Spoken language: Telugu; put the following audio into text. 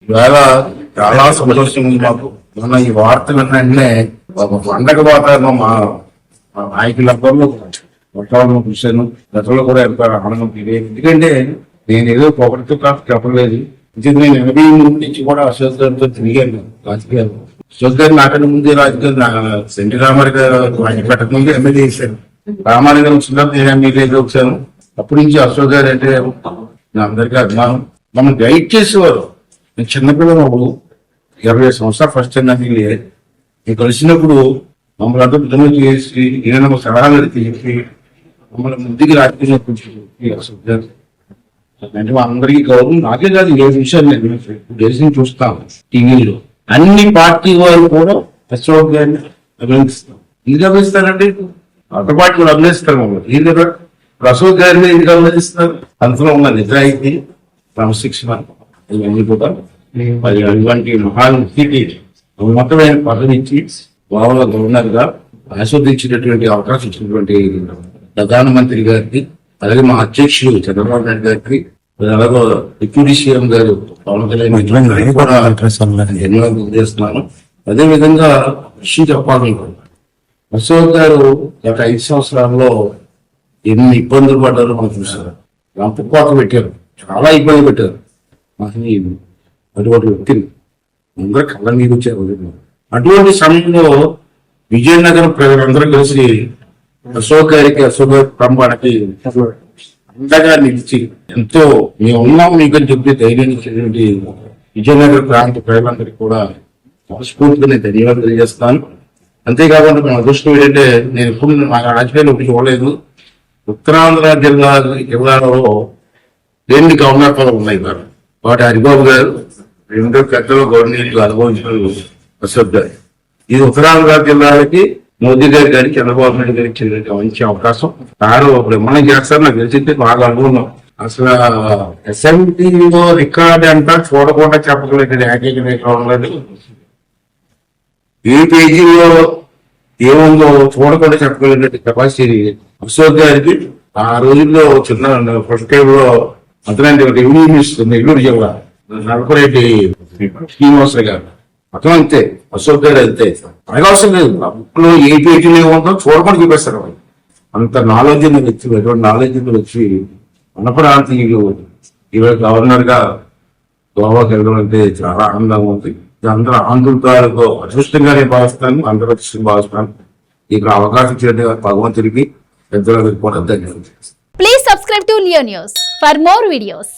ఇవాళ చాలా సంతోషంగా ఉంది మాకు. మొన్న ఈ వార్త విన్నంటే ఒక పండగ వాతావరణం మా నాయకులందరూ వాతావరణం చూశాను. గతంలో కూడా ఎంత ఆనందం తెలియదు. ఎందుకంటే నేను ఏదో పొగడుతూ కాదు చెప్పలేదు. నేను 83 నుంచి కూడా అశోక్ గారితో తిరిగాను రాజకీయాలు. అశోక్ గారు నాకన్నా ముందే రాజకీయాలు సెంటి రామారావు గారు ఆయన పెట్టక ముందే ఎమ్మెల్యే చేశాను. రామారావు గారు వచ్చినప్పుడు నేను ఎమ్మెల్యేగా వచ్చాను. అప్పటి నుంచి అశోక్ గారు అంటే నా అందరికీ అభిమానం. మమ్మల్ని గైడ్ చేసేవారు. నేను చిన్నపిల్లలు 20 సంవత్సరాలు ఫస్ట్ టైం ఎమ్మెల్యే నేను కలిసినప్పుడు మమ్మల్ని అంతా విధంగా చేసి ఏదైనా సలహాలు చెప్పి మమ్మల్ని ముందుకు రాజకీయ అశోక్ గారు అంటే మా అందరికీ గౌరవం. నాకే కాదు ఏ విషయాలు నేను దేశం చూస్తాను టీవీలో అన్ని పార్టీ వాళ్ళు కూడా అశోక్ గారిని అభినందిస్తాం. ఎందుకు అభినందిస్తారంటే అంత పార్టీ కూడా అభినందిస్తారు మమ్మల్ని. ఎందుకంటే అశోక్ గారిని ఎందుకు అభినందిస్తారు? అంతలో ఉన్న నిజాయితీ క్రమశిక్షణ ఇవన్నీ కూడా మరి అటువంటి మహానుభూతికి ఉన్నతమైన పదవి ఇచ్చి గోవా గవర్నర్ గా ఆస్వాదించినటువంటి అవకాశం ఇచ్చినటువంటి ప్రధానమంత్రి గారికి, అలాగే మా అధ్యక్షుడు చంద్రబాబు నాయుడు గారికి, అలాగే డిప్యూటీ సీఎం గారు పవన్ కళ్యాణ్ కూడా ధన్యవాదాలు చేస్తున్నాను. అదే విధంగా విషయం చెప్పాలనుకుంటున్నాను. అశోక్ గారు గత 5 సంవత్సరాల్లో ఎన్ని ఇబ్బందులు పడ్డారో మనం చూసారు. రంపకోత పెట్టారు, చాలా ఇబ్బంది పెట్టారు. అటువంటి వ్యక్తిని అందరూ కళ్ళ నీరు వచ్చారు. అటువంటి సమయంలో విజయనగరం ప్రజలందరూ కలిసి అశోక్ గారికి, అశోక్ గారి కుటుంబానికి అండగా నిలిచి ఎంతో మేము ఉన్నాం మీకు చెప్పి ధైర్యం ఇచ్చినటువంటి విజయనగర ప్రాంత ప్రజలందరికీ కూడా మనస్ఫూర్తిగా నేను ధన్యవాదాలు తెలియజేస్తాను. అంతేకాకుండా మన అదృష్టం ఏంటంటే నేను ఎప్పుడు నా రాజకీయాలు ఒకటి చూడలేదు. ఉత్తరాంధ్ర జిల్లాలో 2 గవర్నర్ పదవులు ఉన్నాయి. వాటి హరిబాబు గారు, 2 పెద్దలు గవర్నర్ అనుభవించిన అశోక్ గారు. ఇది ఉత్తరాంధ్ర జిల్లాలకి మోదీ గారి గారికి, చంద్రబాబు నాయుడు గారికి చెందిన మంచి అవకాశం. వారు బ్రహ్మణం చేస్తారు. నాకు తెలిసింది బాగా అనుకున్నాం. అసలు అసెంబ్లీలో రికార్డ్ అంతా చూడకుండా చెప్పగలిగిన ఏకైక లేదు. ఏ పేజీలో ఏముందో చూడకుండా చెప్పగలిగినట్టు కెపాసిటీ అశోక్ గారికి. ఆ రోజుల్లో చిన్న ఫస్ట్ టైం లో అతనంటే రెవెన్యూ మినిస్టర్ నెల్లూరు జిల్లా నడపరెడ్డి శ్రీనివాసరావు గారు, అతను అంతే. అశోక్ గారు అంతే. అవకాశం లేదు. ఆ బుక్ లో ఏ పేజీలో ఏముందో చూడకుండా చూపిస్తారు. అంత నాలెడ్జ్ వ్యక్తులు, ఎటువంటి నాలెడ్జ్ వచ్చి మన ప్రాంతీయులు ఇవాళ గవర్నర్ గా గోవాకి వెళ్ళడం అంటే చాలా ఆనందంగా ఉంది. అందరూ ఆంధ్రులతో అదృష్టంగా నేను భావిస్తాను, అందరూ అదృష్టంగా భావిస్తాను. ఇక్కడ అవకాశం ఇచ్చినట్టు భగవంతుడికి పెద్దలకు కూడా ధన్యవాదాలు. Please subscribe to Leo News for more videos.